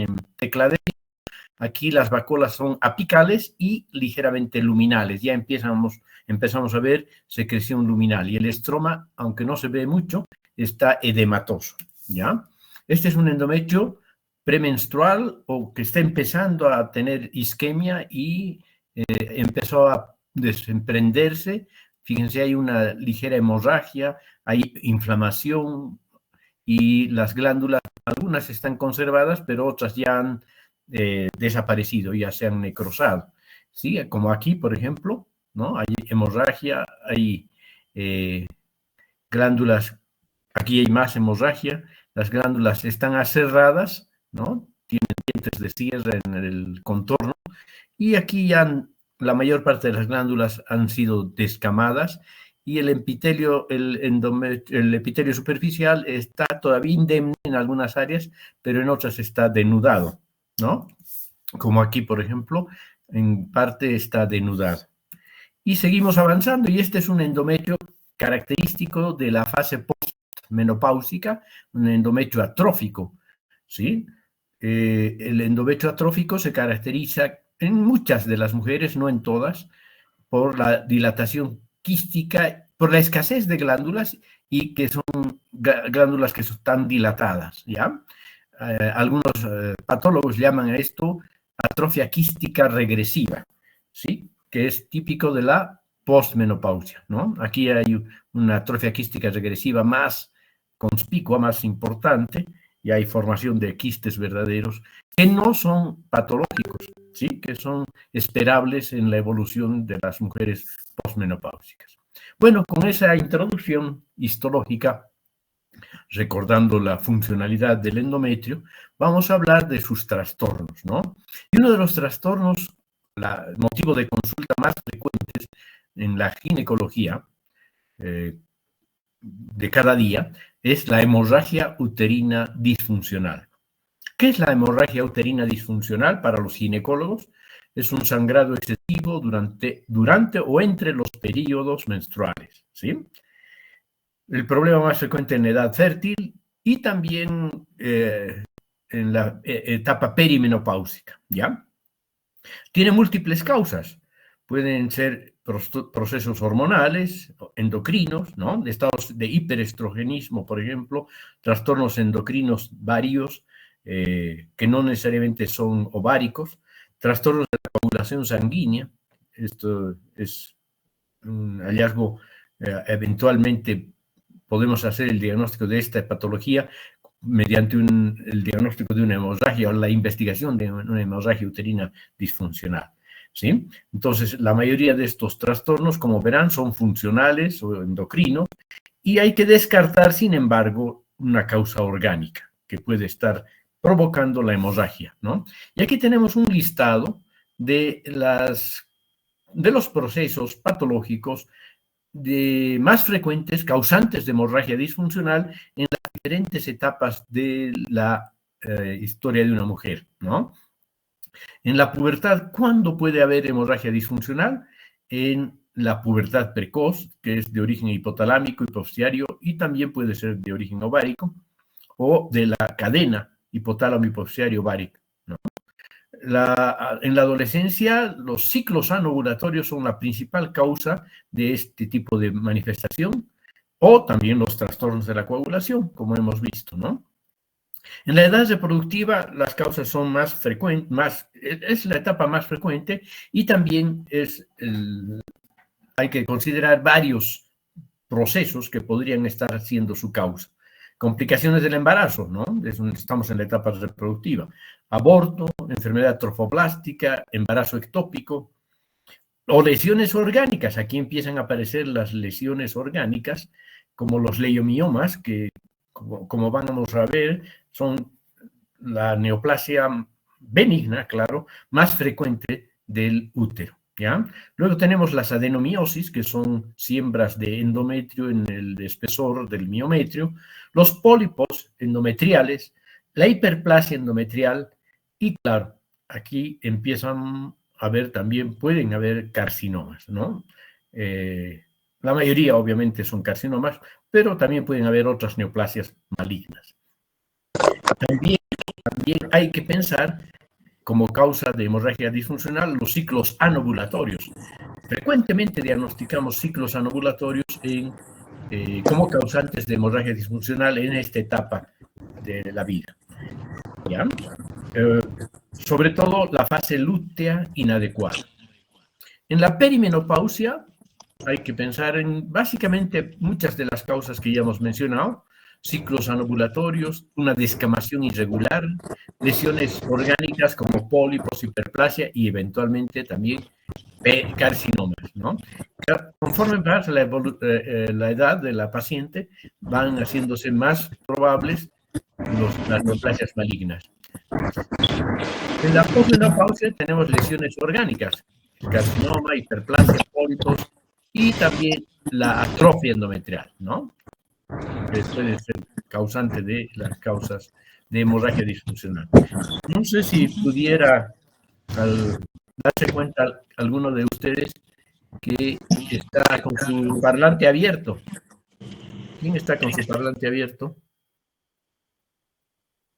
en tecladero. Aquí las vacuolas son apicales y ligeramente luminales. Ya empezamos a ver secreción luminal. Y el estroma, aunque no se ve mucho, está edematoso, ¿ya? Este es un endometrio premenstrual o que está empezando a tener isquemia y empezó a desprenderse. Fíjense, hay una ligera hemorragia, hay inflamación y las glándulas, algunas están conservadas, pero otras ya han desaparecido, ya se han necrosado, ¿sí? Como aquí, por ejemplo, ¿no? Hay hemorragia, hay glándulas, aquí hay más hemorragia, las glándulas están aserradas, ¿no? Tienen dientes de sierra en el contorno, y aquí ya la mayor parte de las glándulas han sido descamadas, y el epitelio, el epitelio superficial está todavía indemne en algunas áreas, pero en otras está denudado, ¿no? Como aquí, por ejemplo, en parte está denudado. Y seguimos avanzando, y este es un endometrio característico de la fase postmenopáusica, un endometrio atrófico, ¿sí? El endometrio atrófico se caracteriza en muchas de las mujeres, no en todas, por la dilatación quística, por la escasez de glándulas y que son glándulas que están dilatadas, ¿ya? Algunos patólogos llaman a esto atrofia quística regresiva, ¿sí? Que es típico de la postmenopausia, ¿no? Aquí hay una atrofia quística regresiva más conspicua, más importante, y hay formación de quistes verdaderos que no son patológicos, ¿sí? Que son esperables en la evolución de las mujeres postmenopáusicas. Bueno, con esa introducción histológica, recordando la funcionalidad del endometrio, vamos a hablar de sus trastornos, ¿no? Y uno de los trastornos, motivo de consulta más frecuentes en la ginecología de cada día, es la hemorragia uterina disfuncional. ¿Qué es la hemorragia uterina disfuncional para los ginecólogos? Es un sangrado excesivo durante o entre los periodos menstruales, ¿sí? El problema más frecuente en la edad fértil y también en la etapa perimenopáusica, ¿ya? Tiene múltiples causas. Pueden ser procesos hormonales, endocrinos, ¿no? Estados de hiperestrogenismo, por ejemplo, trastornos endocrinos varios, que no necesariamente son ováricos, trastornos de la coagulación sanguínea. Esto es un hallazgo, eventualmente podemos hacer el diagnóstico de esta patología mediante el diagnóstico de una hemorragia o la investigación de una hemorragia uterina disfuncional, ¿sí? Entonces, la mayoría de estos trastornos, como verán, son funcionales o endocrinos, y hay que descartar, sin embargo, una causa orgánica que puede estar provocando la hemorragia, ¿no? Y aquí tenemos un listado de los procesos patológicos más frecuentes, causantes de hemorragia disfuncional en las diferentes etapas de la historia de una mujer, ¿no? En la pubertad, ¿cuándo puede haber hemorragia disfuncional? En la pubertad precoz, que es de origen hipotalámico, hipoficiario, y también puede ser de origen ovárico, o de la cadena hipotálamo hipoficiario ovárico, ¿no? En la adolescencia, los ciclos anovulatorios son la principal causa de este tipo de manifestación, o también los trastornos de la coagulación, como hemos visto, ¿no? En la edad reproductiva, las causas son más frecuentes, es la etapa más frecuente, y también hay que considerar varios procesos que podrían estar siendo su causa. Complicaciones del embarazo, ¿no? Estamos en la etapa reproductiva. Aborto, enfermedad trofoblástica, embarazo ectópico, o lesiones orgánicas. Aquí empiezan a aparecer las lesiones orgánicas, como los leiomiomas, que, como vamos a ver, son la neoplasia benigna, claro, más frecuente del útero, ¿ya? Luego tenemos las adenomiosis, que son siembras de endometrio en el espesor del miometrio, los pólipos endometriales, la hiperplasia endometrial y, claro, aquí empiezan a ver también, pueden haber carcinomas, ¿no? La mayoría, obviamente, son carcinomas, pero también pueden haber otras neoplasias malignas. También también hay que pensar como causa de hemorragia disfuncional los ciclos anovulatorios. Frecuentemente diagnosticamos ciclos anovulatorios como causantes de hemorragia disfuncional en esta etapa de la vida. ¿Ya? Sobre todo la fase lútea inadecuada. En la perimenopausia hay que pensar en básicamente muchas de las causas que ya hemos mencionado: ciclos anovulatorios, una descamación irregular, lesiones orgánicas como pólipos, hiperplasia y eventualmente también carcinomas, ¿no? Conforme pasa la edad de la paciente, van haciéndose más probables las neoplasias malignas. En la posmenopausia tenemos lesiones orgánicas, carcinoma, hiperplasia, pólipos y también la atrofia endometrial, ¿no? Que puede ser causante de las causas de hemorragia disfuncional. No sé si pudiera darse cuenta alguno de ustedes que está con su parlante abierto. ¿Quién está con su parlante abierto?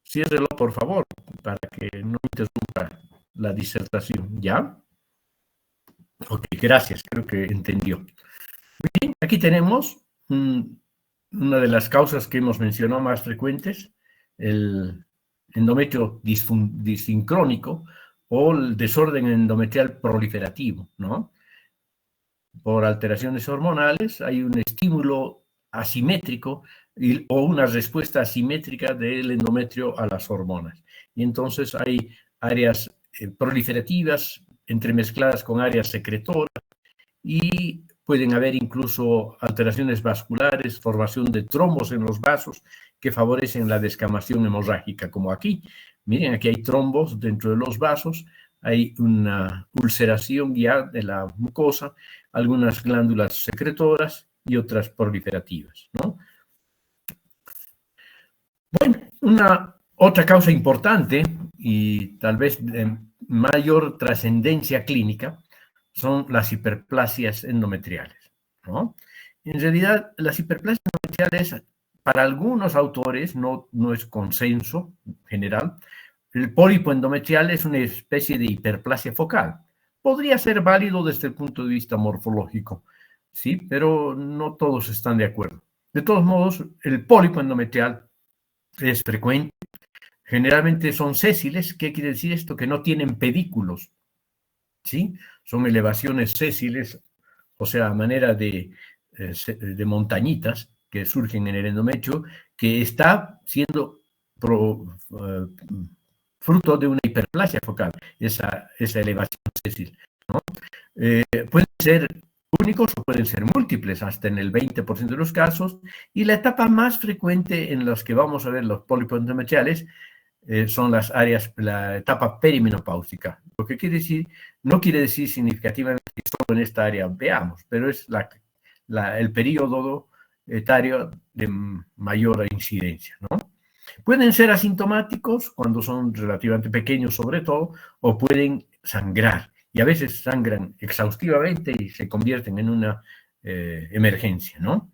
Ciérrelo, por favor, para que no interrumpa la disertación. ¿Ya? Ok, gracias, creo que entendió. Bien, aquí tenemos una de las causas que hemos mencionado más frecuentes, el endometrio disincrónico o el desorden endometrial proliferativo, ¿no? Por alteraciones hormonales hay un estímulo asimétrico o una respuesta asimétrica del endometrio a las hormonas. Y entonces hay áreas proliferativas entremezcladas con áreas secretoras y pueden haber incluso alteraciones vasculares, formación de trombos en los vasos que favorecen la descamación hemorrágica, como aquí. Miren, aquí hay trombos dentro de los vasos, hay una ulceración ya de la mucosa, algunas glándulas secretoras y otras proliferativas, ¿no? Bueno, una otra causa importante y tal vez de mayor trascendencia clínica son las hiperplasias endometriales, ¿no? En realidad, las hiperplasias endometriales, para algunos autores, no es consenso general, el pólipo endometrial es una especie de hiperplasia focal. Podría ser válido desde el punto de vista morfológico, ¿sí? Pero no todos están de acuerdo. De todos modos, el pólipo endometrial es frecuente. Generalmente son sésiles. ¿Qué quiere decir esto? Que no tienen pedículos, ¿sí? Son elevaciones sésiles, o sea, a manera de montañitas que surgen en el endometrio, que está siendo fruto de una hiperplasia focal, esa elevación sésil, ¿no? Pueden ser únicos o pueden ser múltiples, hasta en el 20% de los casos, y la etapa más frecuente en las que vamos a ver los pólipos endometriales son las áreas, la etapa perimenopáusica. Lo que quiere decir, no quiere decir significativamente que solo en esta área veamos, pero es el periodo etario de mayor incidencia, ¿no? Pueden ser asintomáticos cuando son relativamente pequeños sobre todo, o pueden sangrar, y a veces sangran exhaustivamente y se convierten en una emergencia, ¿no?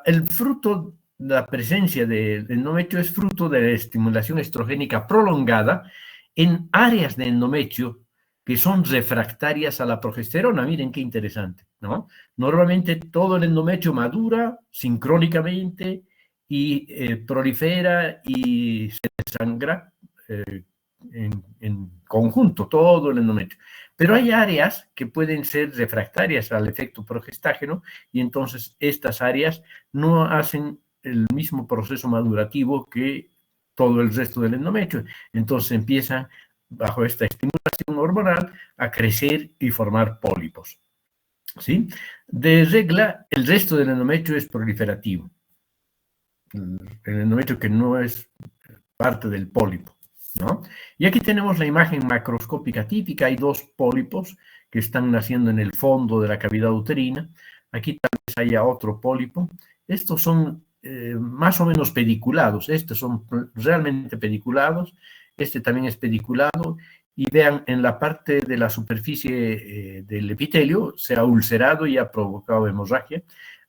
El fruto, la presencia del endometrio es fruto de la estimulación estrogénica prolongada en áreas de endometrio que son refractarias a la progesterona. Miren qué interesante, ¿no? Normalmente todo el endometrio madura sincrónicamente y prolifera y se desangra en conjunto, todo el endometrio. Pero hay áreas que pueden ser refractarias al efecto progestágeno y entonces estas áreas no hacen el mismo proceso madurativo que todo el resto del endometrio. Entonces empiezan, bajo esta estimulación hormonal, a crecer y formar pólipos, ¿sí? De regla, el resto del endometrio es proliferativo. El endometrio que no es parte del pólipo, ¿no? Y aquí tenemos la imagen macroscópica típica. Hay dos pólipos que están naciendo en el fondo de la cavidad uterina. Aquí tal vez haya otro pólipo. Estos son más o menos pediculados. Estos son realmente pediculados. Este también es pediculado. Y vean, en la parte de la superficie del epitelio se ha ulcerado y ha provocado hemorragia.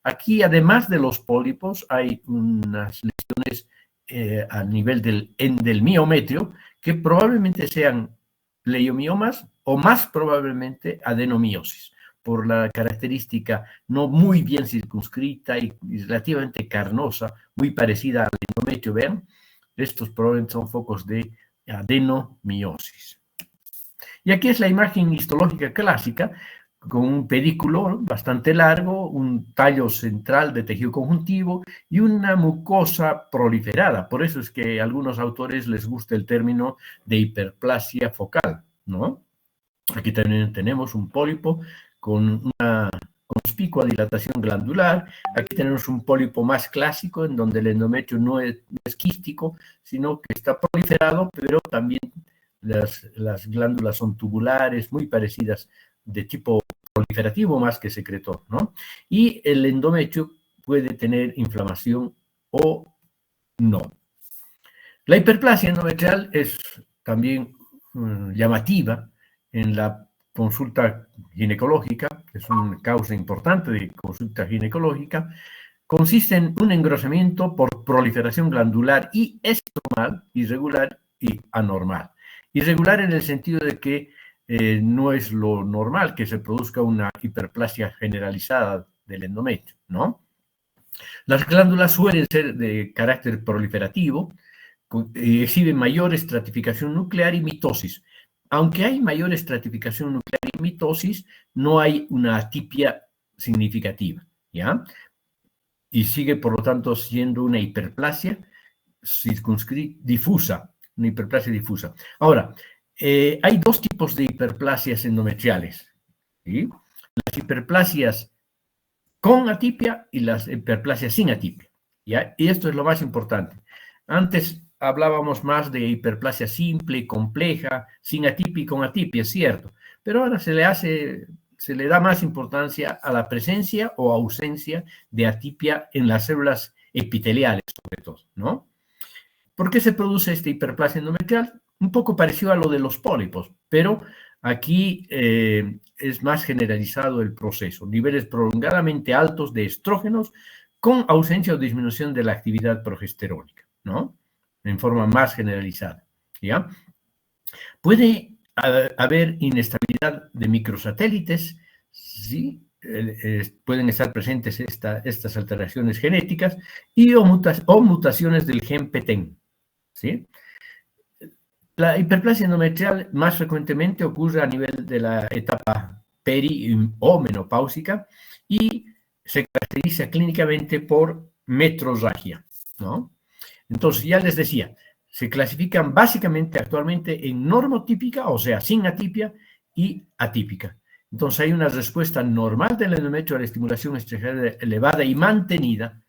Aquí, además de los pólipos, hay unas lesiones a nivel del miometrio, que probablemente sean leiomiomas o más probablemente adenomiosis, por la característica no muy bien circunscrita y relativamente carnosa, muy parecida al endometrio. Vean, estos probablemente son focos de adenomiosis. Y aquí es la imagen histológica clásica, con un pedículo bastante largo, un tallo central de tejido conjuntivo y una mucosa proliferada. Por eso es que a algunos autores les gusta el término de hiperplasia focal, ¿no? Aquí también tenemos un pólipo con una conspicua dilatación glandular. Aquí tenemos un pólipo más clásico, en donde el endometrio no es quístico, sino que está proliferado, pero también las glándulas son tubulares, muy parecidas, de tipo proliferativo más que secretor, ¿no? Y el endometrio puede tener inflamación o no. La hiperplasia endometrial es también llamativa en la consulta ginecológica, que es una causa importante de consulta ginecológica. Consiste en un engrosamiento por proliferación glandular y estromal, irregular y anormal. Irregular en el sentido de que no es lo normal que se produzca una hiperplasia generalizada del endometrio, ¿no? Las glándulas suelen ser de carácter proliferativo, exhiben mayor estratificación nuclear y mitosis. Aunque hay mayor estratificación nuclear y mitosis, no hay una atipia significativa, ¿ya? Y sigue, por lo tanto, siendo una hiperplasia difusa, una hiperplasia difusa. Ahora, hay dos tipos de hiperplasias endometriales, ¿sí? Las hiperplasias con atipia y las hiperplasias sin atipia, ¿ya? Y esto es lo más importante. Antes hablábamos más de hiperplasia simple, compleja, sin atipia y con atipia, es cierto, pero ahora se le da más importancia a la presencia o ausencia de atipia en las células epiteliales, sobre todo, ¿no? ¿Por qué se produce esta hiperplasia endometrial? Un poco parecido a lo de los pólipos, pero aquí es más generalizado el proceso. Niveles prolongadamente altos de estrógenos con ausencia o disminución de la actividad progesterónica, ¿no? En forma más generalizada, ¿ya? Puede haber inestabilidad de microsatélites, ¿sí? Pueden estar presentes estas alteraciones genéticas y o mutaciones del gen PTEN, ¿sí? La hiperplasia endometrial más frecuentemente ocurre a nivel de la etapa peri o menopáusica y se caracteriza clínicamente por metrorragia, ¿no? Entonces, ya les decía, se clasifican básicamente actualmente en normotípica, o sea, sin atipia, y atípica. Entonces, hay una respuesta normal del endometrio a la estimulación estradiol elevada y mantenida,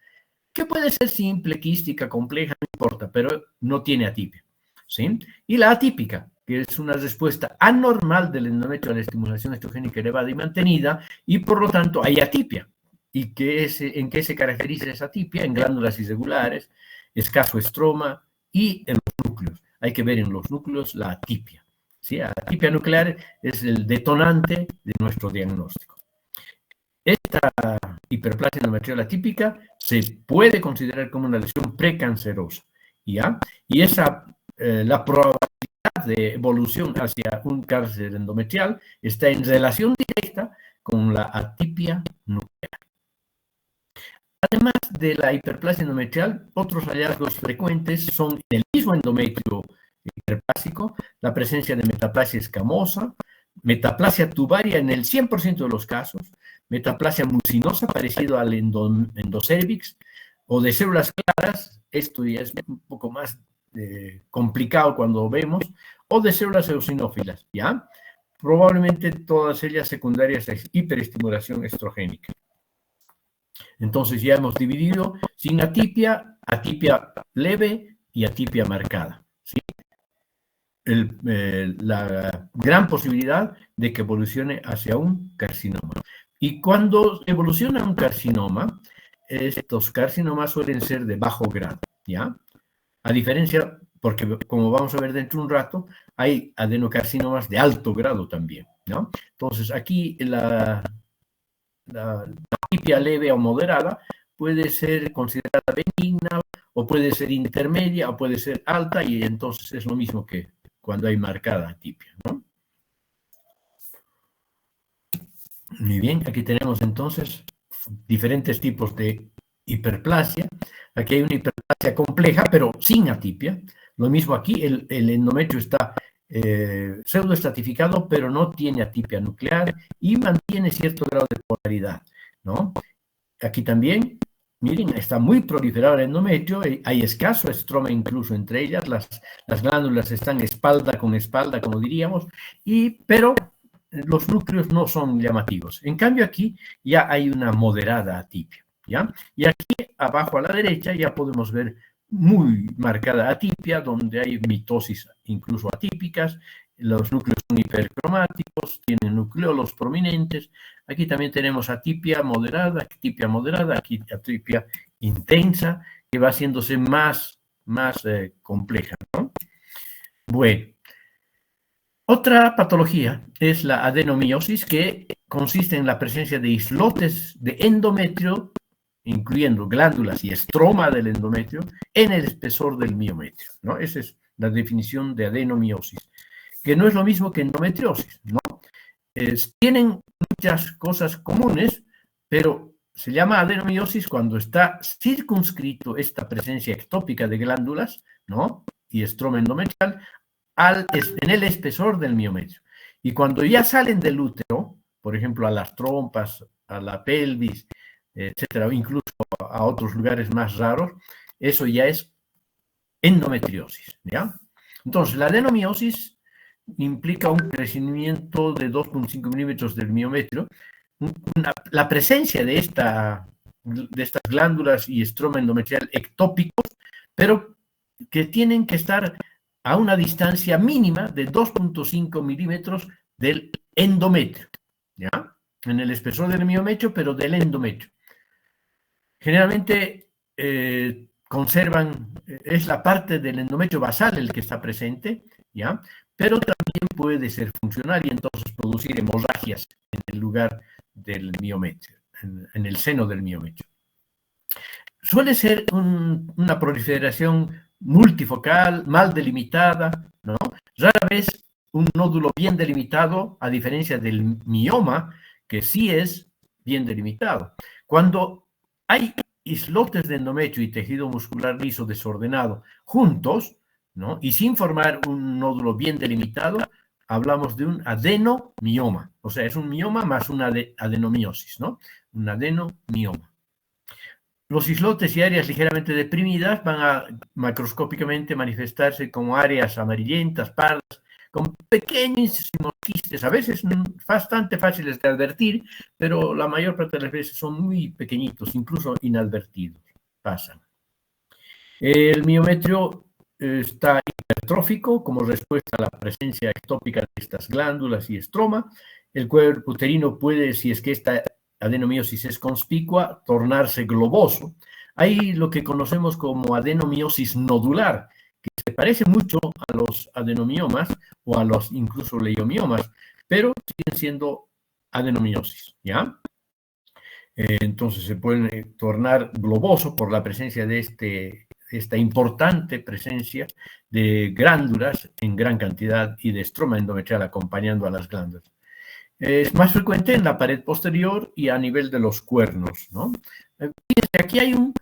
que puede ser simple, quística, compleja, no importa, pero no tiene atipia, ¿sí? Y la atípica, que es una respuesta anormal del endometrio a la estimulación estrogénica elevada y mantenida, y por lo tanto hay atipia. ¿Y en qué se caracteriza esa atipia? En glándulas irregulares, escaso estroma y en los núcleos. Hay que ver en los núcleos la atipia, ¿sí? La atipia nuclear es el detonante de nuestro diagnóstico. Esta hiperplasia endometrial atípica se puede considerar como una lesión precancerosa, ¿ya? Y la probabilidad de evolución hacia un cáncer endometrial está en relación directa con la atipia nuclear. Además de la hiperplasia endometrial, otros hallazgos frecuentes son en el mismo endometrio hiperplásico, la presencia de metaplasia escamosa, metaplasia tubaria en el 100% de los casos, metaplasia mucinosa parecido al endocervix, o de células claras, esto ya es un poco más complicado cuando vemos, o de células eosinófilas, ¿ya? Probablemente todas ellas secundarias a hiperestimulación estrogénica. Entonces ya hemos dividido sin atipia, atipia leve y atipia marcada, ¿sí? La gran posibilidad de que evolucione hacia un carcinoma. Y cuando evoluciona un carcinoma, estos carcinomas suelen ser de bajo grado, ¿ya? A diferencia, porque como vamos a ver dentro de un rato, hay adenocarcinomas de alto grado también, ¿no? Entonces, aquí la atipia leve o moderada puede ser considerada benigna o puede ser intermedia, o puede ser alta, y entonces es lo mismo que cuando hay marcada atipia, ¿no? Muy bien, aquí tenemos entonces diferentes tipos de hiperplasia. Aquí hay una hiperplasia compleja, pero sin atipia. Lo mismo aquí, el endometrio está pseudoestratificado, pero no tiene atipia nuclear y mantiene cierto grado de polaridad, ¿no? Aquí también, miren, está muy proliferado el endometrio, hay escaso estroma incluso entre ellas, las glándulas están espalda con espalda, como diríamos, pero los núcleos no son llamativos. En cambio aquí ya hay una moderada atipia, ¿ya? Y aquí abajo a la derecha ya podemos ver muy marcada atipia, donde hay mitosis incluso atípicas, los núcleos son hipercromáticos, tienen nucleolos prominentes. Aquí también tenemos atipia moderada, aquí atipia intensa, que va haciéndose más compleja, ¿no? Bueno, otra patología es la adenomiosis, que consiste en la presencia de islotes de endometrio, incluyendo glándulas y estroma del endometrio, en el espesor del miometrio, ¿no? Esa es la definición de adenomiosis, que no es lo mismo que endometriosis, ¿no? Tienen muchas cosas comunes, pero se llama adenomiosis cuando está circunscrito esta presencia ectópica de glándulas, ¿no? Y estroma endometrial en el espesor del miometrio. Y cuando ya salen del útero, por ejemplo, a las trompas, a la pelvis, etcétera, o incluso a otros lugares más raros, eso ya es endometriosis, ¿ya? Entonces, la adenomiosis implica un crecimiento de 2,5 milímetros del miometrio, la presencia de estas glándulas y estroma endometrial ectópicos, pero que tienen que estar a una distancia mínima de 2,5 milímetros del endometrio, ¿ya? En el espesor del miometrio, pero del endometrio. Generalmente conservan, es la parte del endometrio basal el que está presente, ¿ya? Pero también puede ser funcional y entonces producir hemorragias en el lugar del miometrio, en el seno del miometrio. Suele ser una proliferación multifocal, mal delimitada, ¿no? Rara vez un nódulo bien delimitado, a diferencia del mioma, que sí es bien delimitado. Cuando hay islotes de endometrio y tejido muscular liso desordenado juntos, ¿no? Y sin formar un nódulo bien delimitado, hablamos de un adenomioma. O sea, es un mioma más una adenomiosis, ¿no? Un adenomioma. Los islotes y áreas ligeramente deprimidas van a macroscópicamente manifestarse como áreas amarillentas, pardas, con pequeñísimos quistes, a veces bastante fáciles de advertir, pero la mayor parte de las veces son muy pequeñitos, incluso inadvertidos, pasan. El miometrio está hipertrófico como respuesta a la presencia ectópica de estas glándulas y estroma. El cuerpo uterino puede, si es que esta adenomiosis es conspicua, tornarse globoso. Hay lo que conocemos como adenomiosis nodular, que se parece mucho a los adenomiomas o a los incluso leiomiomas, pero siguen siendo adenomiosis, ¿ya? Entonces se pueden tornar globoso por la presencia de esta importante presencia de glándulas en gran cantidad y de estroma endometrial acompañando a las glándulas. Es más frecuente en la pared posterior y a nivel de los cuernos, ¿no? Fíjense,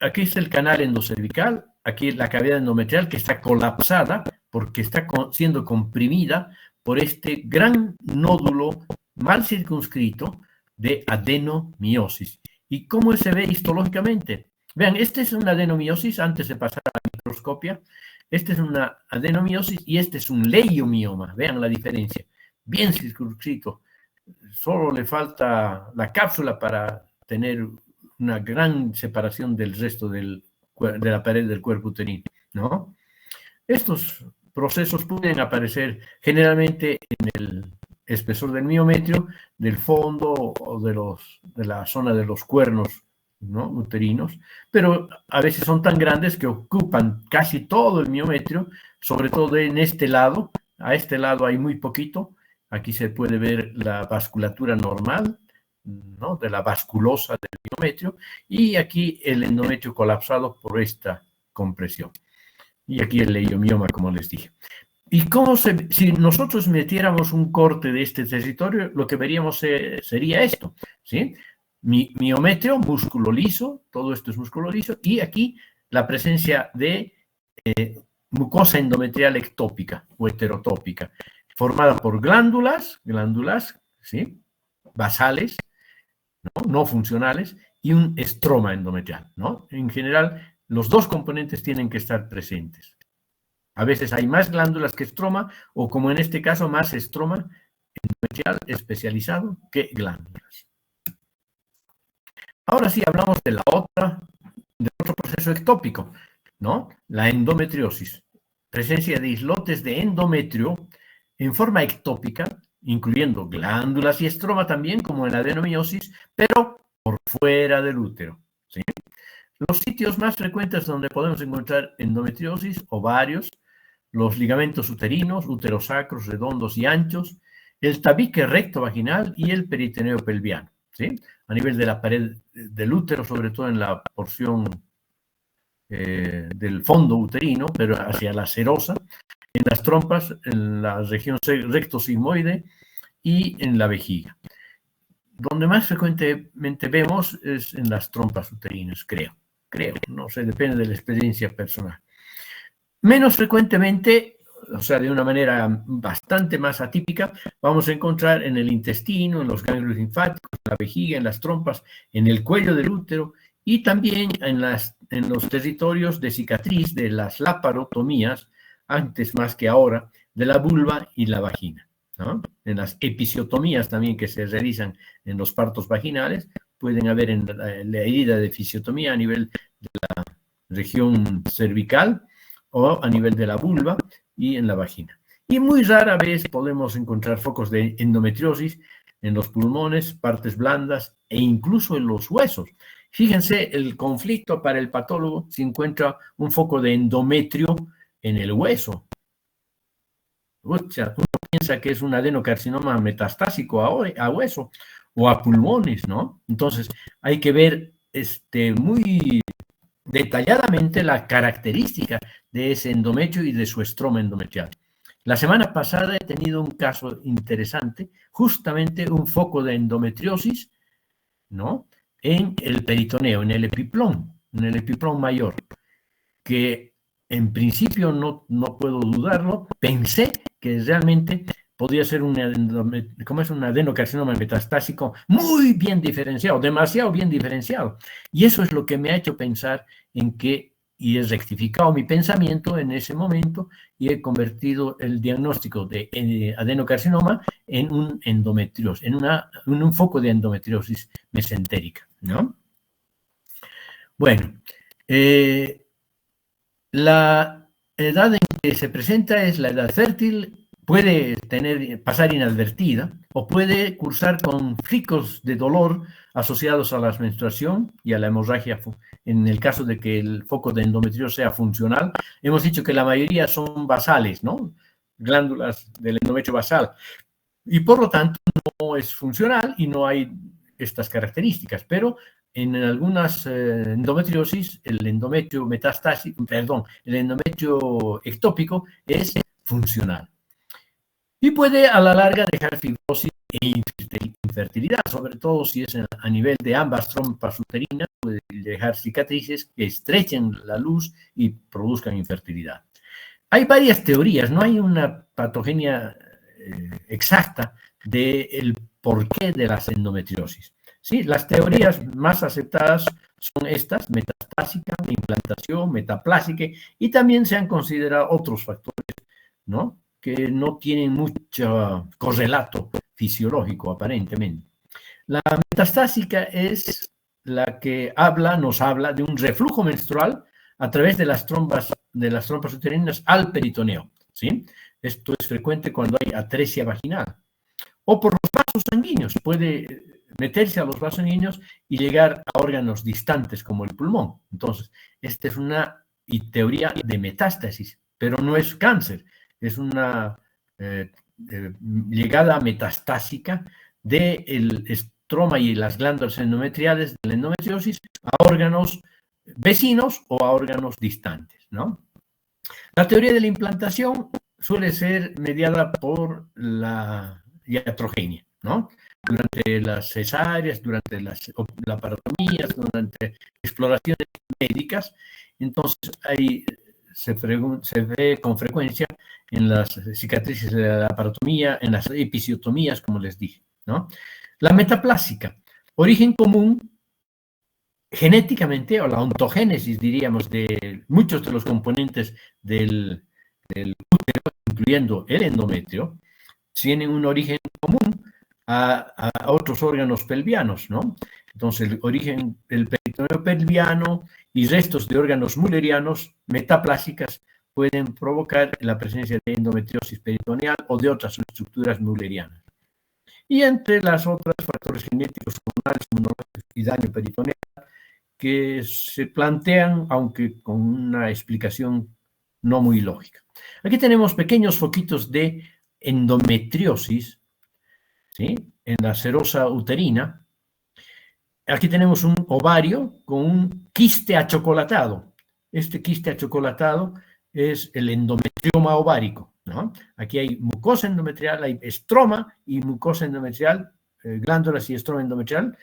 aquí está el canal endocervical, aquí la cavidad endometrial que está colapsada porque está siendo comprimida por este gran nódulo mal circunscrito de adenomiosis. ¿Y cómo se ve histológicamente? Vean, esta es una adenomiosis antes de pasar a la microscopia. Esta es una adenomiosis y este es un leiomioma. Vean la diferencia. Bien circunscrito. Solo le falta la cápsula para tener una gran separación del resto de la pared del cuerpo uterino, ¿no? Estos procesos pueden aparecer generalmente en el espesor del miometrio, del fondo o de la zona de los cuernos, ¿no? Uterinos, pero a veces son tan grandes que ocupan casi todo el miometrio, sobre todo en este lado. A este lado hay muy poquito. Aquí se puede ver la vasculatura normal, ¿no?, de la vasculosa del endometrio, y aquí el endometrio colapsado por esta compresión. Y aquí el leiomioma, como les dije. ¿Y si nosotros metiéramos un corte de este territorio, lo que veríamos sería esto, ¿sí? Miometrio, músculo liso, todo esto es músculo liso, y aquí la presencia de mucosa endometrial ectópica o heterotópica, formada por glándulas, ¿sí?, basales, no funcionales, y un estroma endometrial, ¿no? En general, los dos componentes tienen que estar presentes. A veces hay más glándulas que estroma, o como en este caso, más estroma endometrial especializado que glándulas. Ahora sí hablamos de otro proceso ectópico, ¿no? La endometriosis. Presencia de islotes de endometrio en forma ectópica, incluyendo glándulas y estroma también, como en la adenomiosis, pero por fuera del útero, ¿sí? Los sitios más frecuentes donde podemos encontrar endometriosis, ovarios, los ligamentos uterinos, uterosacros, redondos y anchos, el tabique recto vaginal y el peritoneo pelviano, ¿sí? A nivel de la pared del útero, sobre todo en la porción del fondo uterino, pero hacia la serosa, en las trompas, en la región rectosigmoide y en la vejiga. Donde más frecuentemente vemos es en las trompas uterinas, creo, no sé, depende de la experiencia personal. Menos frecuentemente, o sea, de una manera bastante más atípica, vamos a encontrar en el intestino, en los ganglios linfáticos, en la vejiga, en las trompas, en el cuello del útero y también en los territorios de cicatriz de las laparotomías, antes más que ahora, de la vulva y la vagina, ¿no? En las episiotomías también que se realizan en los partos vaginales, pueden haber en la herida de episiotomía a nivel de la región cervical o a nivel de la vulva y en la vagina. Y muy rara vez podemos encontrar focos de endometriosis en los pulmones, partes blandas e incluso en los huesos. Fíjense el conflicto para el patólogo si encuentra un foco de endometrio en el hueso. Uno piensa que es un adenocarcinoma metastásico a hueso o a pulmones, ¿no? Entonces hay que ver muy detalladamente la característica de ese endometrio y de su estroma endometrial. La semana pasada he tenido un caso interesante, justamente un foco de endometriosis, ¿no?, en el peritoneo, en el epiplón mayor, que en principio no puedo dudarlo, pensé que realmente podría ser un adenocarcinoma metastásico muy bien diferenciado, demasiado bien diferenciado. Y eso es lo que me ha hecho pensar y he rectificado mi pensamiento en ese momento y he convertido el diagnóstico de adenocarcinoma en un endometriosis, en un foco de endometriosis mesentérica, ¿no? Bueno, la edad en que se presenta es la edad fértil, puede pasar inadvertida o puede cursar con picos de dolor asociados a la menstruación y a la hemorragia en el caso de que el foco de endometriosis sea funcional. Hemos dicho que la mayoría son basales, ¿no? Glándulas del endometrio basal. Y por lo tanto no es funcional y no hay estas características, pero en algunas endometriosis, el endometrio ectópico es funcional. Y puede a la larga dejar fibrosis e infertilidad, sobre todo si es a nivel de ambas trompas uterinas, puede dejar cicatrices que estrechen la luz y produzcan infertilidad. Hay varias teorías, no hay una patogenia exacta del porqué de las endometriosis. Sí, las teorías más aceptadas son estas: metastásica, implantación, metaplásica, y también se han considerado otros factores, ¿no?, que no tienen mucho correlato fisiológico, aparentemente. La metastásica es la que nos habla de un reflujo menstrual a través de las trompas uterinas al peritoneo, ¿sí? Esto es frecuente cuando hay atresia vaginal. O por los vasos sanguíneos, puede meterse a los vasos sanguíneos y llegar a órganos distantes como el pulmón. Entonces, esta es una teoría de metástasis, pero no es cáncer, es una llegada metastásica del estroma y las glándulas endometriales de la endometriosis a órganos vecinos o a órganos distantes, ¿no? La teoría de la implantación suele ser mediada por la iatrogenia, ¿no? Durante las cesáreas, durante las laparotomías, durante exploraciones médicas, entonces ahí se ve con frecuencia en las cicatrices de la laparotomía, en las episiotomías, como les dije, ¿no? La metaplásica, origen común genéticamente, o la ontogénesis, diríamos, de muchos de los componentes del útero, incluyendo el endometrio, tienen un origen común a otros órganos pelvianos, ¿no? Entonces, el origen del peritoneo pelviano y restos de órganos mullerianos metaplásicas pueden provocar la presencia de endometriosis peritoneal o de otras estructuras mullerianas. Y entre las otras factores genéticos, hormonales, inmunológicos y daño peritoneal que se plantean, aunque con una explicación no muy lógica. Aquí tenemos pequeños foquitos de endometriosis, ¿sí? En la serosa uterina. Aquí tenemos un ovario con un quiste achocolatado. Este quiste achocolatado es el endometrioma ovárico, ¿no? Aquí hay mucosa endometrial, hay estroma y mucosa endometrial, glándulas y estroma endometrial,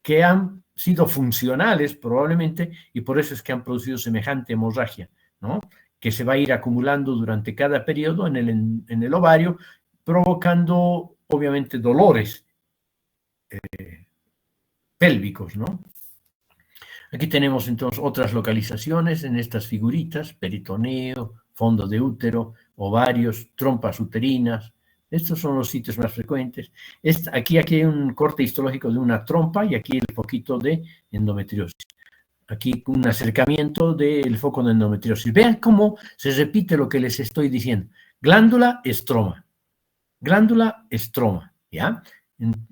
que han sido funcionales probablemente y por eso es que han producido semejante hemorragia, ¿no? Que se va a ir acumulando durante cada periodo en el ovario, provocando obviamente dolores pélvicos, ¿no? Aquí tenemos entonces otras localizaciones en estas figuritas: peritoneo, fondo de útero, ovarios, trompas uterinas. Estos son los sitios más frecuentes. Aquí hay un corte histológico de una trompa y aquí el foquito de endometriosis. Aquí un acercamiento del foco de endometriosis. Vean cómo se repite lo que les estoy diciendo. Glándula, estroma. Glándula, estroma, ¿ya?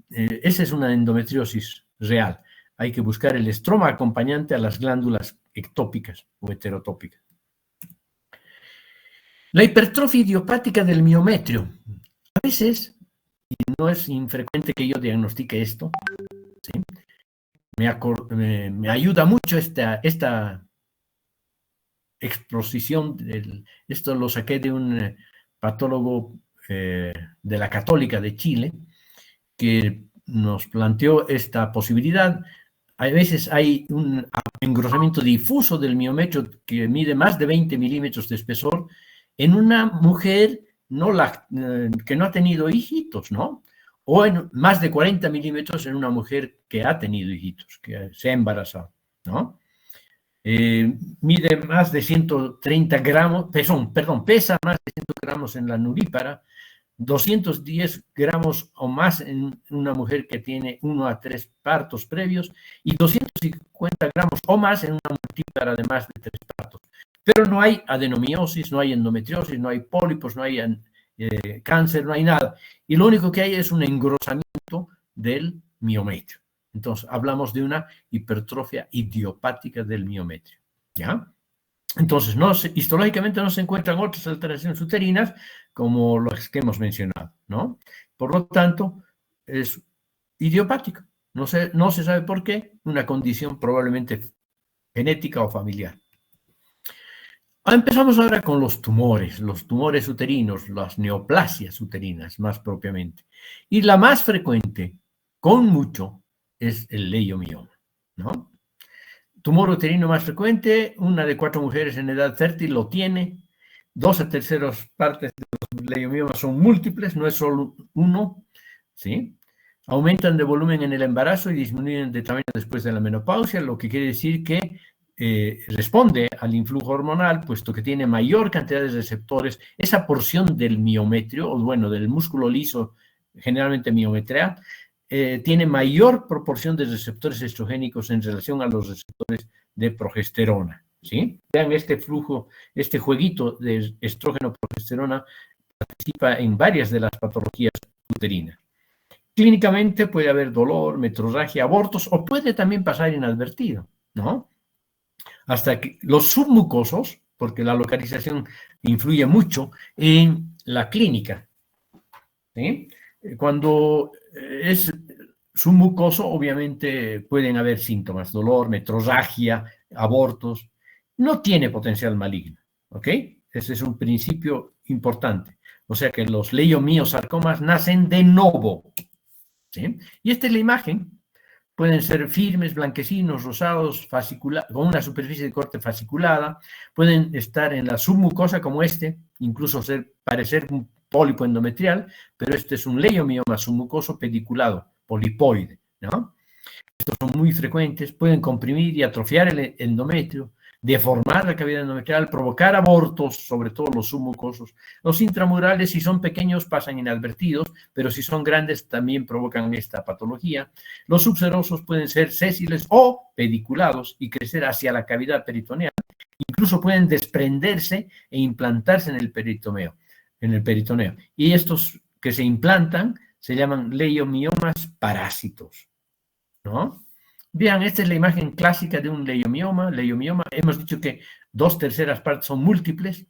Esa es una endometriosis real. Hay que buscar el estroma acompañante a las glándulas ectópicas o heterotópicas. La hipertrofia idiopática del miometrio. A veces, y no es infrecuente que yo diagnostique esto, ¿sí? Me ayuda mucho esta exposición. Esto lo saqué de un patólogo de la Católica de Chile, que nos planteó esta posibilidad. A veces hay un engrosamiento difuso del miometrio que mide más de 20 milímetros de espesor en una mujer que no ha tenido hijitos, ¿no? O en más de 40 milímetros en una mujer que ha tenido hijitos, que se ha embarazado, ¿no? Mide más de 130 gramos, pesa más de 100 gramos en la nurípara, 210 gramos o más en una mujer que tiene 1 a 3 partos previos y 250 gramos o más en una multípara de más de 3 partos. Pero no hay adenomiosis, no hay endometriosis, no hay pólipos, no hay cáncer, no hay nada. Y lo único que hay es un engrosamiento del miometrio. Entonces, hablamos de una hipertrofia idiopática del miometrio, ¿ya? Entonces, histológicamente no se encuentran otras alteraciones uterinas como las que hemos mencionado, ¿no? Por lo tanto, es idiopático. No se sabe por qué, una condición probablemente genética o familiar. Empezamos ahora con los tumores uterinos, las neoplasias uterinas, más propiamente. Y la más frecuente, con mucho, es el leiomioma, ¿no? Tumor uterino más frecuente, 1 de 4 mujeres en edad fértil lo tiene, 2 a 3 partes de los leiomiomas son múltiples, no es solo uno, ¿sí? Aumentan de volumen en el embarazo y disminuyen de tamaño después de la menopausia, lo que quiere decir que responde al influjo hormonal, puesto que tiene mayor cantidad de receptores. Esa porción del miometrio, o bueno, del músculo liso, generalmente miometria, tiene mayor proporción de receptores estrogénicos en relación a los receptores de progesterona, ¿sí? Vean este flujo, este jueguito de estrógeno-progesterona participa en varias de las patologías uterinas. Clínicamente puede haber dolor, metrorragia, abortos, o puede también pasar inadvertido, ¿no? Hasta que los submucosos, porque la localización influye mucho en la clínica, ¿sí? Cuando es submucoso, obviamente pueden haber síntomas, dolor, metrorragia, abortos. No tiene potencial maligno, ¿ok? Ese es un principio importante. O sea que los leiomiosarcomas nacen de novo, ¿sí? Y esta es la imagen. Pueden ser firmes, blanquecinos, rosados, con una superficie de corte fasciculada. Pueden estar en la submucosa como incluso parecer un pólipo endometrial, pero este es un leiomioma submucoso pediculado, polipoide, ¿no? Estos son muy frecuentes, pueden comprimir y atrofiar el endometrio, deformar la cavidad endometrial, provocar abortos, sobre todo los submucosos. Los intramurales, si son pequeños, pasan inadvertidos, pero si son grandes, también provocan esta patología. Los subserosos pueden ser sésiles o pediculados y crecer hacia la cavidad peritoneal. Incluso pueden desprenderse e implantarse en el peritoneo. Y estos que se implantan se llaman leiomiomas parásitos, ¿no? Vean, esta es la imagen clásica de un leiomioma. Hemos dicho que 2/3 partes son múltiples.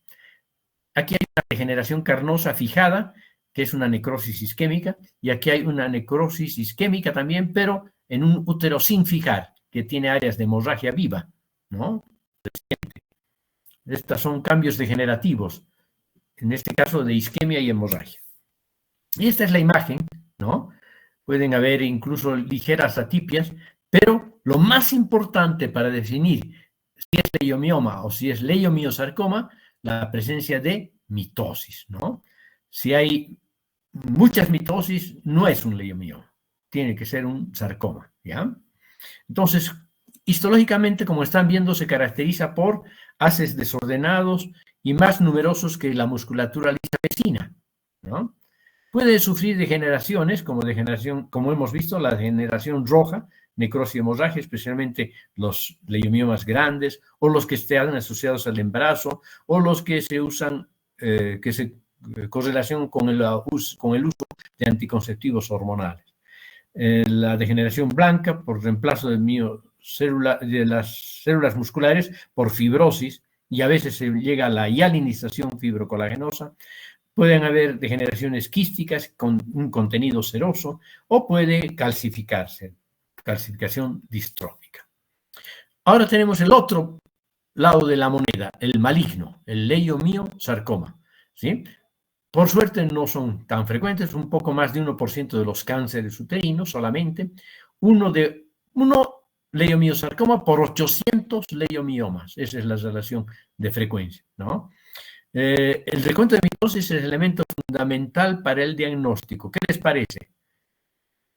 Aquí hay una degeneración carnosa fijada, que es una necrosis isquémica, y aquí hay una necrosis isquémica también, pero en un útero sin fijar, que tiene áreas de hemorragia viva, ¿no? Estos son cambios degenerativos, en este caso de isquemia y hemorragia. Y esta es la imagen, ¿no? Pueden haber incluso ligeras atipias, pero lo más importante para definir si es leiomioma o si es leiomiosarcoma, la presencia de mitosis, ¿no? Si hay muchas mitosis, no es un leiomioma, tiene que ser un sarcoma, ¿ya? Entonces, histológicamente, como están viendo, se caracteriza por haces desordenados y más numerosos que la musculatura lisa vecina, ¿no? Puede sufrir degeneraciones, como hemos visto, la degeneración roja, necrosis y hemorragia, especialmente los leiomiomas grandes, o los que están asociados al embarazo, o los que se usan, correlación con el uso de anticonceptivos hormonales. La degeneración blanca por reemplazo de las células musculares por fibrosis, y a veces se llega a la hialinización fibrocolagenosa. Pueden haber degeneraciones quísticas con un contenido seroso o puede calcificarse, calcificación distrófica. Ahora tenemos el otro lado de la moneda, el maligno, el leiomiosarcoma, ¿sí? Por suerte no son tan frecuentes, un poco más de 1% de los cánceres uterinos solamente, uno leiomiosarcoma por 800 leiomiomas, esa es la relación de frecuencia, ¿no? El recuento de mitosis es el elemento fundamental para el diagnóstico. ¿Qué les parece?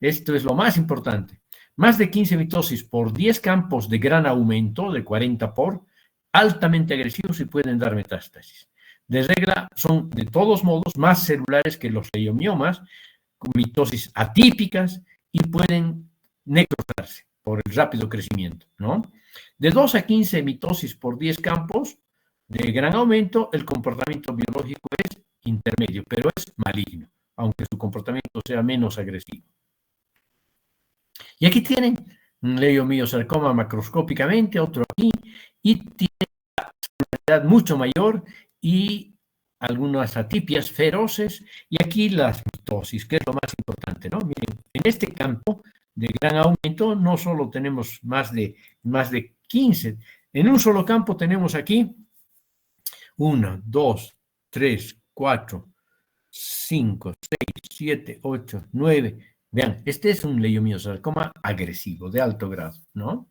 Esto es lo más importante. Más de 15 mitosis por 10 campos de gran aumento, de 40 por, altamente agresivos y pueden dar metástasis. De regla, son de todos modos más celulares que los leiomiomas, con mitosis atípicas y pueden necrosarse por el rápido crecimiento, ¿no? De 2 a 15 mitosis por 10 campos de gran aumento, el comportamiento biológico es intermedio, pero es maligno, aunque su comportamiento sea menos agresivo. Y aquí tienen un leiomiosarcoma macroscópicamente, otro aquí, y tiene una celularidad mucho mayor y algunas atipias feroces, y aquí las mitosis, que es lo más importante, ¿no? Miren, en este campo de gran aumento no solo tenemos más de 15, en un solo campo tenemos aquí 1, 2, 3, 4, 5, 6, 7, 8, 9. Vean, este es un leiomiosarcoma agresivo, de alto grado, ¿no?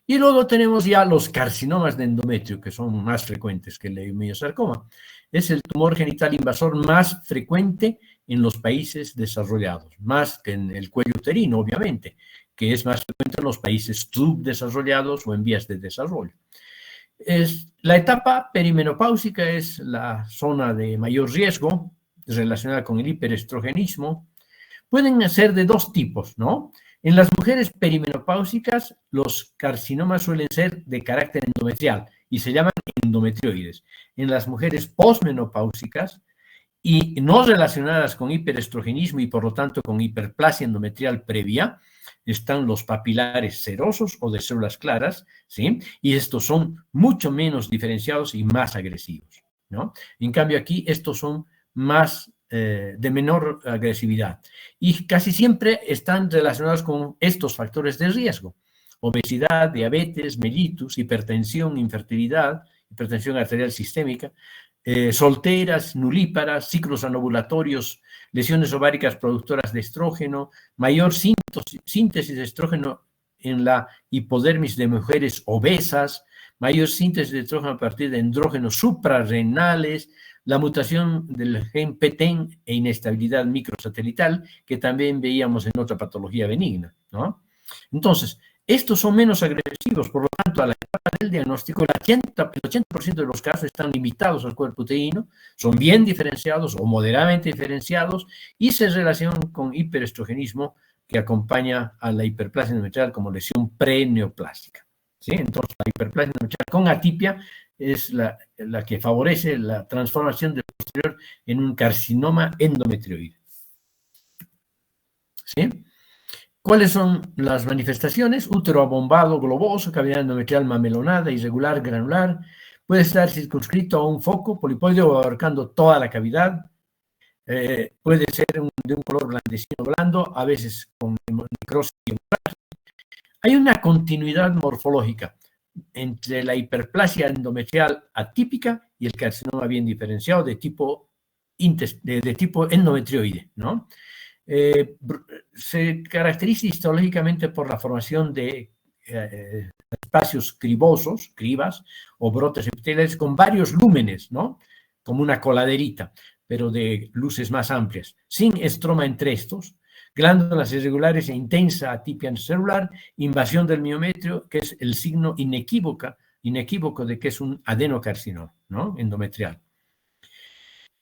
Y luego tenemos ya los carcinomas de endometrio, que son más frecuentes que el leiomiosarcoma. Es el tumor genital invasor más frecuente en los países desarrollados, más que en el cuello uterino, obviamente, que es más frecuente en los países subdesarrollados o en vías de desarrollo. La etapa perimenopáusica es la zona de mayor riesgo relacionada con el hiperestrogenismo. Pueden ser de dos tipos, ¿no? En las mujeres perimenopáusicas, los carcinomas suelen ser de carácter endometrial y se llaman endometrioides. En las mujeres posmenopáusicas y no relacionadas con hiperestrogenismo y por lo tanto con hiperplasia endometrial previa, están los papilares serosos o de células claras, ¿sí? Y estos son mucho menos diferenciados y más agresivos, ¿no? En cambio aquí estos son más de menor agresividad. Y casi siempre están relacionados con estos factores de riesgo: obesidad, diabetes, mellitus, hipertensión, infertilidad, hipertensión arterial sistémica, solteras, nulíparas, ciclos anovulatorios, lesiones ováricas productoras de estrógeno, mayor síntesis de estrógeno en la hipodermis de mujeres obesas, mayor síntesis de estrógeno a partir de andrógenos suprarrenales, la mutación del gen PTEN e inestabilidad microsatelital, que también veíamos en otra patología benigna, ¿no? Entonces, estos son menos agresivos, por lo tanto, a la etapa del diagnóstico, el 80% de los casos están limitados al cuerpo uterino, son bien diferenciados o moderadamente diferenciados y se relacionan con hiperestrogenismo que acompaña a la hiperplasia endometrial como lesión preneoplástica, ¿sí? Entonces, la hiperplasia endometrial con atipia es la que favorece la transformación del posterior en un carcinoma endometrioide, ¿sí? ¿Cuáles son las manifestaciones? Útero abombado, globoso, cavidad endometrial mamelonada, irregular, granular. Puede estar circunscrito a un foco polipoide o abarcando toda la cavidad. Puede ser de un color blandecino blando, a veces con necrosis. Hay una continuidad morfológica entre la hiperplasia endometrial atípica y el carcinoma bien diferenciado de tipo endometrioide, ¿no? Se caracteriza histológicamente por la formación de espacios cribosos, cribas o brotes epiteliales con varios lúmenes, ¿no? Como una coladerita, pero de luces más amplias, sin estroma entre estos, glándulas irregulares e intensa atipia celular, invasión del miometrio, que es el signo inequívoco de que es un adenocarcinoma, ¿no? Endometrial.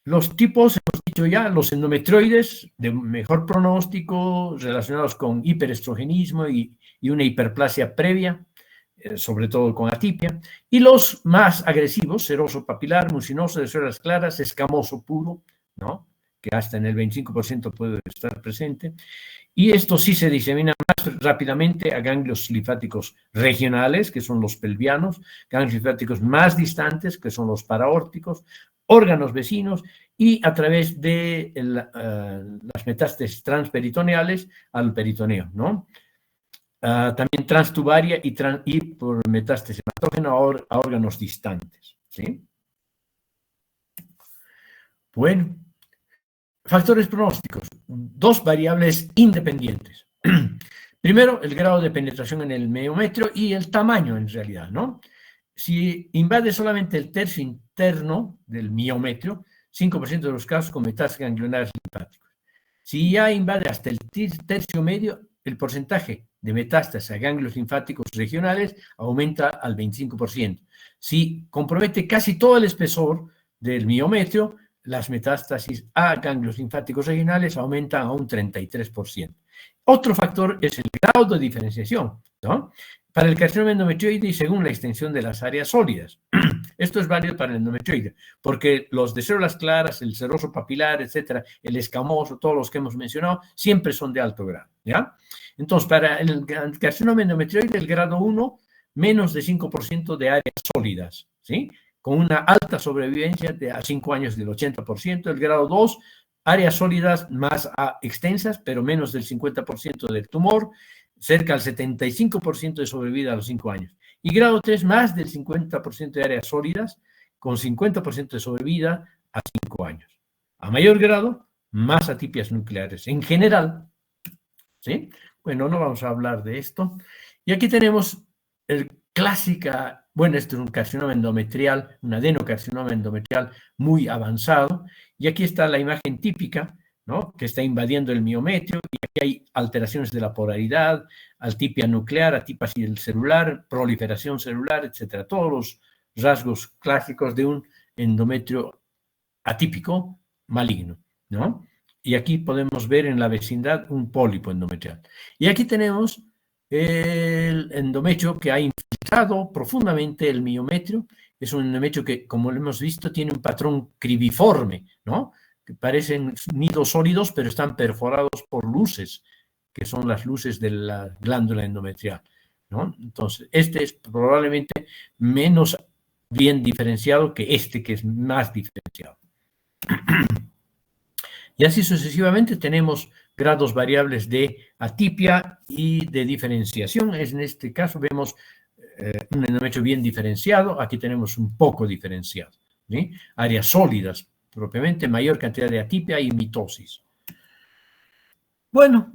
Los tipos, hemos dicho ya, los endometrioides de mejor pronóstico relacionados con hiperestrogenismo y una hiperplasia previa, sobre todo con atipia, y los más agresivos, seroso papilar, mucinoso de células claras, escamoso puro, ¿no? Que hasta en el 25% puede estar presente, y esto sí se disemina más rápidamente a ganglios linfáticos regionales, que son los pelvianos, ganglios linfáticos más distantes, que son los paraórticos, órganos vecinos, y a través de las metástasis transperitoneales al peritoneo, ¿no? También transtubaria y por metástasis hematógena a órganos distantes, ¿sí? Bueno, factores pronósticos, dos variables independientes. Primero, el grado de penetración en el miometrio y el tamaño en realidad, ¿no? Si invade solamente el tercio interno del miometrio, 5% de los casos con metástasis ganglionares linfáticos. Si ya invade hasta el tercio medio, el porcentaje de metástasis a ganglios linfáticos regionales aumenta al 25%. Si compromete casi todo el espesor del miometrio, las metástasis a ganglios linfáticos regionales aumentan a un 33%. Otro factor es el grado de diferenciación, ¿no? Para el carcinoma endometrioide y según la extensión de las áreas sólidas. Esto es válido para el endometrioide, porque los de células claras, el seroso papilar, etcétera, el escamoso, todos los que hemos mencionado, siempre son de alto grado, ¿ya? Entonces, para el carcinoma endometrioide, el grado 1, menos de 5% de áreas sólidas, ¿sí? Con una alta sobrevivencia de a 5 años del 80%. El grado 2, áreas sólidas más extensas, pero menos del 50% del tumor, cerca del 75% de sobrevida a los 5 años. Y grado 3, más del 50% de áreas sólidas, con 50% de sobrevida a 5 años. A mayor grado, más atipias nucleares. En general, ¿sí? Bueno, no vamos a hablar de esto. Y aquí tenemos el clásica, bueno, esto es un carcinoma endometrial, un adenocarcinoma endometrial muy avanzado. Y aquí está la imagen típica, ¿no? Que está invadiendo el miometrio, y aquí hay alteraciones de la polaridad, atipia nuclear, atipia celular, proliferación celular, etcétera. Todos los rasgos clásicos de un endometrio atípico maligno, ¿no? Y aquí podemos ver en la vecindad un pólipo endometrial. Y aquí tenemos el endometrio que ha infiltrado profundamente el miometrio. Es un endometrio que, como lo hemos visto, tiene un patrón cribiforme, ¿no? Que parecen nidos sólidos, pero están perforados por luces, que son las luces de la glándula endometrial, ¿no? Entonces, este es probablemente menos bien diferenciado que este, que es más diferenciado. Y así sucesivamente tenemos grados variables de atipia y de diferenciación. En este caso vemos un endometrio bien diferenciado, aquí tenemos un poco diferenciado, ¿sí? Áreas sólidas, propiamente, mayor cantidad de atipia y mitosis. Bueno,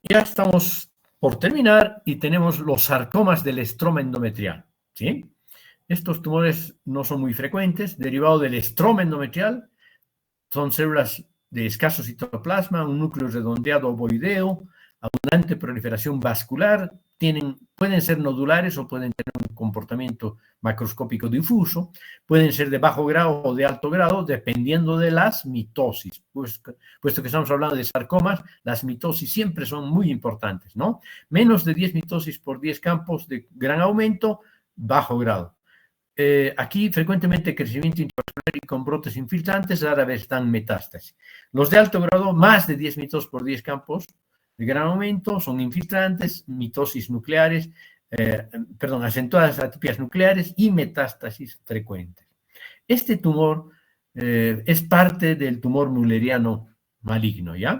ya estamos por terminar y tenemos los sarcomas del estroma endometrial, ¿sí? Estos tumores no son muy frecuentes, derivados del estroma endometrial, son células de escaso citoplasma, un núcleo redondeado ovoideo, abundante proliferación vascular, pueden ser nodulares o pueden tener un comportamiento macroscópico difuso, pueden ser de bajo grado o de alto grado, dependiendo de las mitosis. Puesto que estamos hablando de sarcomas, las mitosis siempre son muy importantes, ¿no? Menos de 10 mitosis por 10 campos de gran aumento, bajo grado. Aquí frecuentemente crecimiento intracranial y con brotes infiltrantes, rara vez dan metástasis. Los de alto grado, más de 10 mitosis por 10 campos de gran aumento, son infiltrantes, mitosis nucleares, acentuadas atipias nucleares y metástasis frecuentes. Este tumor es parte del tumor mulleriano maligno, ¿ya?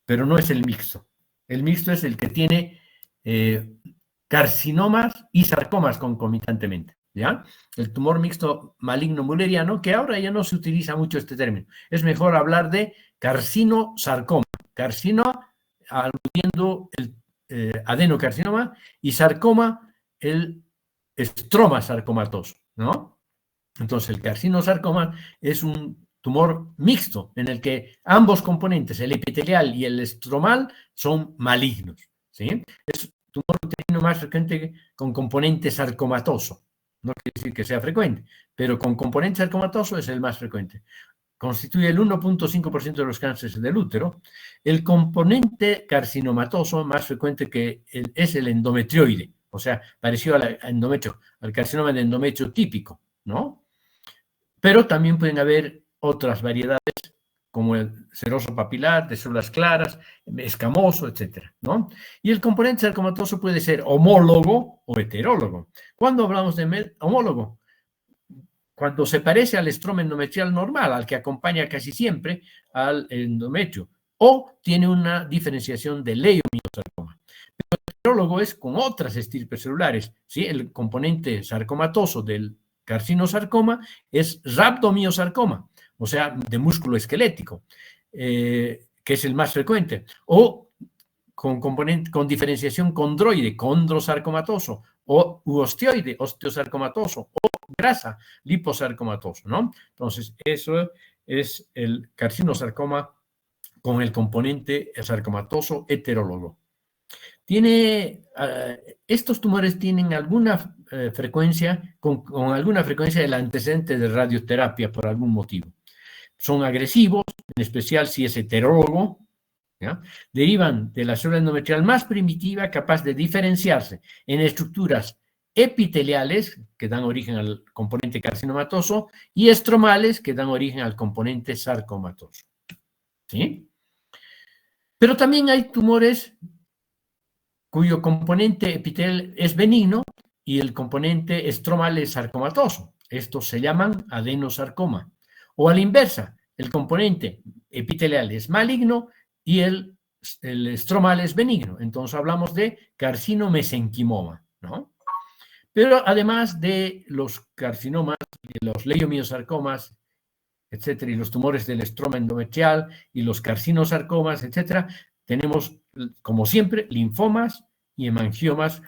Pero no es el mixto. El mixto es el que tiene carcinomas y sarcomas concomitantemente, ¿ya? El tumor mixto maligno mulleriano, que ahora ya no se utiliza mucho este término. Es mejor hablar de carcinosarcoma. Carcino aludiendo el adenocarcinoma y sarcoma el estroma sarcomatoso, ¿no? Entonces, el carcinosarcoma es un tumor mixto en el que ambos componentes, el epitelial y el estromal, son malignos, ¿sí? Es tumor uterino más frecuente con componente sarcomatoso. No quiere decir que sea frecuente, pero con componente sarcomatoso es el más frecuente. Constituye el 1.5% de los cánceres del útero. El componente carcinomatoso más frecuente es el endometrioide, o sea, parecido al endometrio, al carcinoma de endometrio típico, ¿no? Pero también pueden haber otras variedades, como el seroso papilar, de células claras, escamoso, etcétera, ¿no? Y el componente sarcomatoso puede ser homólogo o heterólogo. ¿Cuándo hablamos de homólogo? Cuando se parece al estroma endometrial normal, al que acompaña casi siempre al endometrio, o tiene una diferenciación de leiomiosarcoma. Pero el heterólogo es con otras estirpes celulares, ¿sí? El componente sarcomatoso del carcinosarcoma es rhabdomiosarcoma, o sea, de músculo esquelético, que es el más frecuente, o con diferenciación condroide, condrosarcomatoso, o osteoide, osteosarcomatoso, o grasa, liposarcomatoso, ¿no? Entonces, eso es el carcinosarcoma con el componente sarcomatoso heterólogo. Estos tumores tienen alguna frecuencia, con alguna frecuencia del antecedente de radioterapia por algún motivo. Son agresivos, en especial si es heterólogo, ¿ya? Derivan de la célula endometrial más primitiva capaz de diferenciarse en estructuras epiteliales, que dan origen al componente carcinomatoso, y estromales, que dan origen al componente sarcomatoso, ¿sí? Pero también hay tumores cuyo componente epitelial es benigno y el componente estromal es sarcomatoso. Estos se llaman adenosarcoma. O a la inversa, el componente epitelial es maligno y el estromal es benigno. Entonces hablamos de carcinomesenquimoma, ¿no? Pero además de los carcinomas, los leiomiosarcomas, etcétera, y los tumores del estroma endometrial y los carcinosarcomas, etcétera, tenemos, como siempre, linfomas y hemangiomas,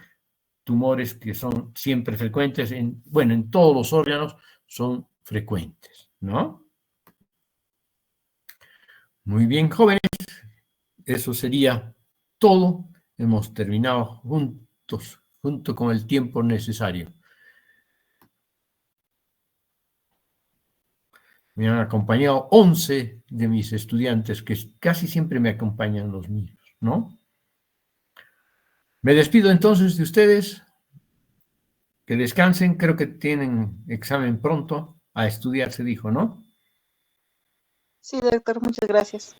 tumores que son siempre frecuentes, en todos los órganos son frecuentes, ¿no? Muy bien, jóvenes, eso sería todo. Hemos terminado junto con el tiempo necesario. Me han acompañado 11 de mis estudiantes, que casi siempre me acompañan los míos, ¿no? Me despido entonces de ustedes. Que descansen, creo que tienen examen pronto. A estudiar se dijo, ¿no? Sí, doctor, muchas gracias.